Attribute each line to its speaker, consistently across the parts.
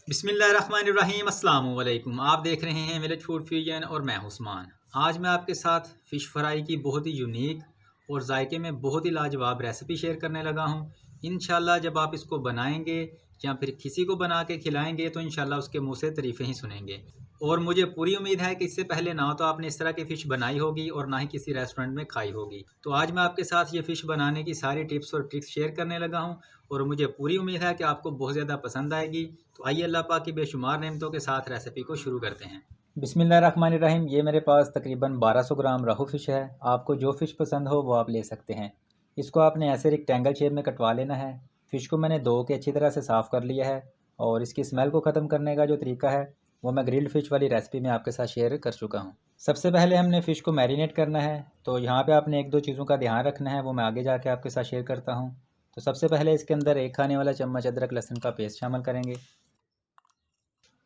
Speaker 1: बिस्मिल्लाहिर्रहमानिर्रहीम अस्सलाम वालेकुम। आप देख रहे हैं विलेज फूड फ्यूजन और मैं उस्मान। आज मैं आपके साथ फ़िश फ्राई की बहुत ही यूनिक और जायके में बहुत ही लाजवाब रेसिपी शेयर करने लगा हूं। इंशाल्लाह जब आप इसको बनाएंगे या फिर किसी को बना के खिलाएंगे तो इंशाल्लाह उसके मुंह से तारीफ़ें ही सुनेंगे। और मुझे पूरी उम्मीद है कि इससे पहले ना तो आपने इस तरह की फ़िश बनाई होगी और ना ही किसी रेस्टोरेंट में खाई होगी। तो आज मैं आपके साथ ये फ़िश बनाने की सारी टिप्स और ट्रिक्स शेयर करने लगा हूँ और मुझे पूरी उम्मीद है कि आपको बहुत ज़्यादा पसंद आएगी। तो आइए अल्लाह पाक की बेशुमार नेमतों के साथ रेसिपी को शुरू करते हैं।
Speaker 2: बिस्मिल्लाहिर्रहमानिर्रहीम। ये मेरे पास तकरीबन 1200 ग्राम रोहू फ़िश है। आपको जो फ़िश पसंद हो वो आप ले सकते हैं। इसको आपने ऐसे रेक्टेंगल शेप में कटवा लेना है। फ़िश को मैंने धो के अच्छी तरह से साफ़ कर लिया है और इसकी स्मेल को ख़त्म करने का जो तरीका है वो मैं ग्रिल्ड फ़िश वाली रेसिपी में आपके साथ शेयर कर चुका हूँ। सबसे पहले हमने फ़िश को मैरिनेट करना है। तो यहाँ पर आपने एक दो चीज़ों का ध्यान रखना है, वो मैं आगे जाके आपके साथ शेयर करता हूँ। तो सबसे पहले इसके अंदर 1 खाने वाला चम्मच अदरक लहसुन का पेस्ट शामिल करेंगे।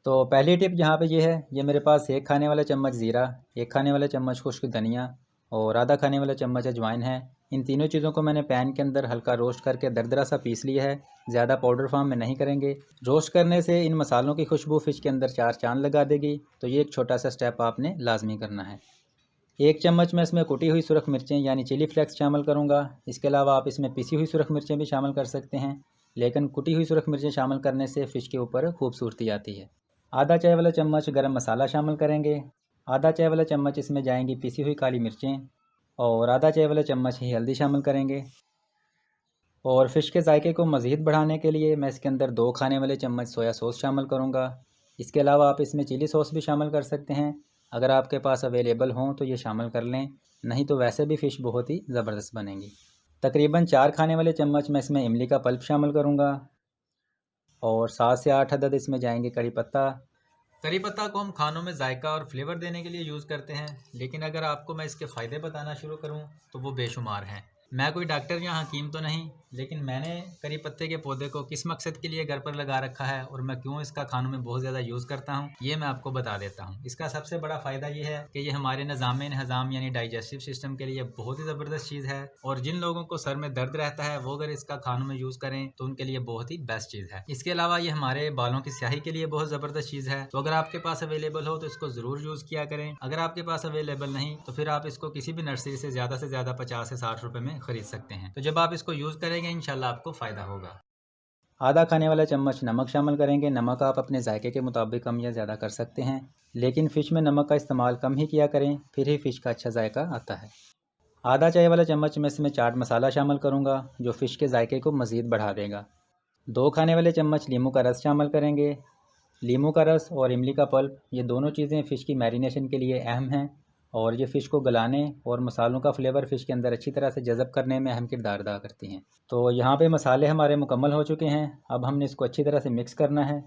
Speaker 2: तो पहली टिप यहाँ पे ये है, ये मेरे पास 1 खाने वाला चम्मच ज़ीरा, 1 खाने वाला चम्मच खुश्क धनिया और आधा खाने वाला चम्मच अजवाइन है। इन तीनों चीज़ों को मैंने पैन के अंदर हल्का रोस्ट करके दरदरा सा पीस लिया है। ज़्यादा पाउडर फॉर्म में नहीं करेंगे। रोस्ट करने से इन मसालों की खुशबू फ़िश के अंदर 4 चाँद लगा देगी। तो ये एक छोटा सा स्टेप आपने लाजमी करना है। 1 चम्मच मैं इसमें कुटी हुई सुरख मिर्चें यानी चिली फ्लेक्स शामिल करूँगा। इसके अलावा आप इसमें पिसी हुई सुरख मिर्चें भी शामिल कर सकते हैं, लेकिन कुटी हुई सुरख मिर्चें शामिल करने से फ़िश के ऊपर खूबसूरती आती है। आधा चाय वाला चम्मच गरम मसाला शामिल करेंगे। आधा चाय वाला चम्मच इसमें जाएंगी पिसी हुई काली मिर्चें और आधा चाय वाला चम्मच ही हल्दी शामिल करेंगे। और फ़िश के जायके को मज़ीद बढ़ाने के लिए मैं इसके अंदर 2 खाने वाले चम्मच सोया सॉस शामिल करूँगा। इसके अलावा आप इसमें चिली सॉस भी शामिल कर सकते हैं। अगर आपके पास अवेलेबल हों तो ये शामिल कर लें, नहीं तो वैसे भी फ़िश बहुत ही ज़बरदस्त बनेगी। तकरीबन 4 खाने वाले चम्मच मैं इसमें इमली का पल्प शामिल करूँगा और 7 से 8 अदद इसमें जाएंगे कड़ी पत्ता।
Speaker 1: करी पत्ता को हम खानों में जायका और फ्लेवर देने के लिए यूज़ करते हैं, लेकिन अगर आपको मैं इसके फ़ायदे बताना शुरू करूं तो वो बेशुमार हैं। मैं कोई डॉक्टर या हकीम तो नहीं, लेकिन मैंने करी पत्ते के पौधे को किस मकसद के लिए घर पर लगा रखा है और मैं क्यों इसका खानों में बहुत ज़्यादा यूज़ करता हूँ ये मैं आपको बता देता हूँ। इसका सबसे बड़ा फ़ायदा ये है कि ये हमारे निज़ाम यानी डाइजेस्टिव सिस्टम के लिए बहुत ही ज़बरदस्त चीज़ है और जिन लोगों को सर में दर्द रहता है वो अगर इसका खानों में यूज़ करें तो उनके लिए बहुत ही बेस्ट चीज़ है। इसके अलावा ये हमारे बालों की स्याही के लिए बहुत ज़बरदस्त चीज़ है। तो अगर आपके पास अवेलेबल हो तो इसको ज़रूर यूज़ किया करें। अगर आपके पास अवेलेबल नहीं तो फिर आप इसको किसी भी नर्सरी से ज़्यादा 50 से 60 रुपए में ख़रीद सकते हैं। तो जब आप इसको यूज़ करेंगे इंशाल्लाह आपको फ़ायदा होगा।
Speaker 2: आधा खाने वाला चम्मच नमक शामिल करेंगे। नमक आप अपने जायके के मुताबिक कम या ज़्यादा कर सकते हैं, लेकिन फ़िश में नमक का इस्तेमाल कम ही किया करें, फिर ही फ़िश का अच्छा जायका आता है। आधा चाय वाला चम्मच मैं इसमें चाट मसाला शामिल करूँगा, जो फ़िश के जायके को मज़ीद बढ़ा देगा। 2 खाने वाले चम्मच नींबू का रस शामिल करेंगे। नींबू का रस और इमली का पल्प, ये दोनों चीज़ें फ़िश की मैरिनेशन के लिए अहम हैं और ये फ़िश को गलाने और मसालों का फ्लेवर फ़िश के अंदर अच्छी तरह से जज़ब करने में अहम किरदार अदा करती हैं। तो यहाँ पे मसाले हमारे मुकम्मल हो चुके हैं। अब हमने इसको अच्छी तरह से मिक्स करना है।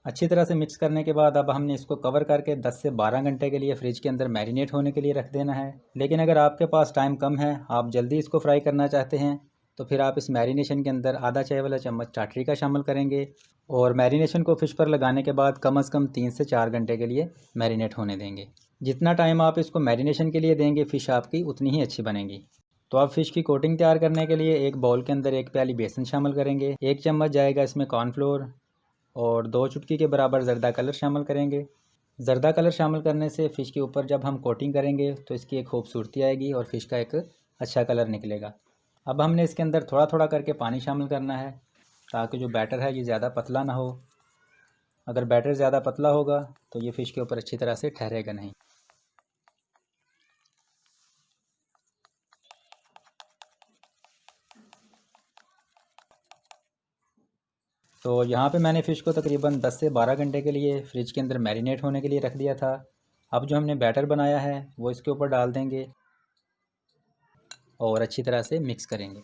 Speaker 2: अच्छी तरह से मिक्स करने के बाद अब हमने इसको कवर करके 10 से 12 घंटे के लिए फ्रिज के अंदर मैरिनेट होने के लिए रख देना है। लेकिन अगर आपके पास टाइम कम है, आप जल्दी इसको फ्राई करना चाहते हैं, तो फिर आप इस मैरिनेशन के अंदर आधा चाय वाला चम्मच टाटरी का शामिल करेंगे और मैरिनेशन को फ़िश पर लगाने के बाद कम से कम 3 से 4 घंटे के लिए मैरिनेट होने देंगे। जितना टाइम आप इसको मैरिनेशन के लिए देंगे फ़िश आपकी उतनी ही अच्छी बनेगी। तो आप फ़िश की कोटिंग तैयार करने के लिए एक बाउल के अंदर 1 प्याली बेसन शामिल करेंगे। 1 चम्मच जाएगा इसमें कॉर्नफ्लोर और 2 चुटकी के बराबर ज़र्दा कलर शामिल करेंगे। ज़र्दा कलर शामिल करने से फ़िश के ऊपर जब हम कोटिंग करेंगे तो इसकी एक खूबसूरती आएगी और फ़िश का एक अच्छा कलर निकलेगा। अब हमने इसके अंदर थोड़ा थोड़ा करके पानी शामिल करना है, ताकि जो बैटर है ये ज़्यादा पतला ना हो। अगर बैटर ज़्यादा पतला होगा तो ये फ़िश के ऊपर अच्छी तरह से ठहरेगा नहीं। तो यहाँ पे मैंने फ़िश को तकरीबन 10 से 12 घंटे के लिए फ्रिज के अंदर मैरिनेट होने के लिए रख दिया था। अब जो हमने बैटर बनाया है वो इसके ऊपर डाल देंगे और अच्छी तरह से मिक्स करेंगे।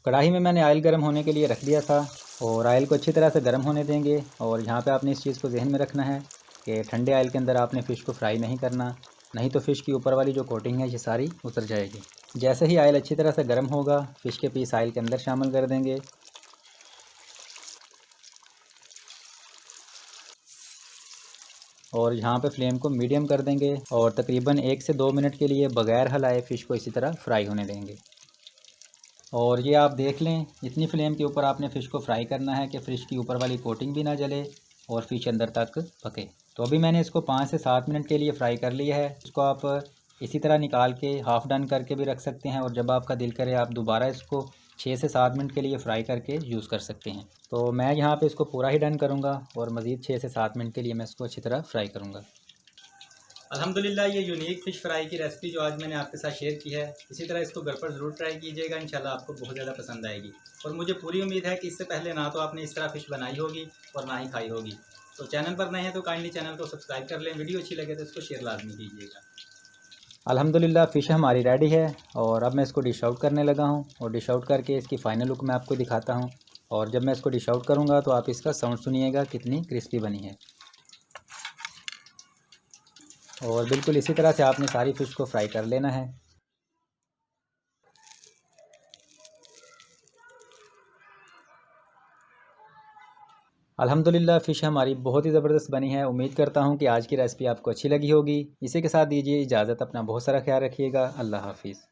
Speaker 2: कढ़ाई में मैंने ऑयल गर्म होने के लिए रख दिया था और ऑयल को अच्छी तरह से गर्म होने देंगे। और यहाँ पे आपने इस चीज़ को जहन में रखना है कि ठंडे ऑयल के अंदर आपने फ़िश को फ्राई नहीं करना, नहीं तो फ़िश की ऊपर वाली जो कोटिंग है ये सारी उतर जाएगी। जैसे ही ऑयल अच्छी तरह से गर्म होगा, फ़िश के पीस ऑयल के अंदर शामिल कर देंगे और यहाँ पे फ्लेम को मीडियम कर देंगे और तकरीबन 1 से 2 मिनट के लिए बग़ैर हिलाए फ़िश को इसी तरह फ्राई होने देंगे। और ये आप देख लें, इतनी फ्लेम के ऊपर आपने फ़िश को फ्राई करना है कि फ़िश की ऊपर वाली कोटिंग भी ना जले और फ़िश अंदर तक पके। तो अभी मैंने इसको 5 से 7 मिनट के लिए फ्राई कर लिया है। इसको आप इसी तरह निकाल के हाफ़ डन करके भी रख सकते हैं और जब आपका दिल करे आप दोबारा इसको 6 से 7 मिनट के लिए फ़्राई करके यूज़ कर सकते हैं। तो मैं यहाँ पे इसको पूरा ही डन करूँगा और मज़ीद 6 से 7 मिनट के लिए मैं इसको अच्छी तरह फ्राई करूँगा।
Speaker 1: अल्हम्दुलिल्लाह ये यूनिक फ़िश फ्राई की रेसिपी जो आज मैंने आपके साथ शेयर की है, इसी तरह इसको घर पर ज़रूर ट्राई कीजिएगा, इंशाल्लाह आपको बहुत ज़्यादा पसंद आएगी। और मुझे पूरी उम्मीद है कि इससे पहले ना तो आपने इस तरह फ़िश बनाई होगी और ना ही खाई होगी। तो चैनल पर नए हैं तो काइंडली चैनल को सब्सक्राइब कर लें, वीडियो अच्छी लगे तो इसको शेयर लाजमी कीजिएगा।
Speaker 2: अल्हम्दुलिल्लाह फ़िश हमारी रेडी है और अब मैं इसको डिश आउट करने लगा हूँ और डिश आउट करके इसकी फ़ाइनल लुक मैं आपको दिखाता हूँ। और जब मैं इसको डिश आउट करूँगा तो आप इसका साउंड सुनिएगा कितनी क्रिस्पी बनी है। और बिल्कुल इसी तरह से आपने सारी फ़िश को फ्राई कर लेना है। अल्हम्दुलिल्लाह फ़िश हमारी बहुत ही ज़बरदस्त बनी है। उम्मीद करता हूँ कि आज की रेसिपी आपको अच्छी लगी होगी। इसी के साथ दीजिए इजाज़त, अपना बहुत सारा ख्याल रखिएगा। अल्लाह हाफ़िज़।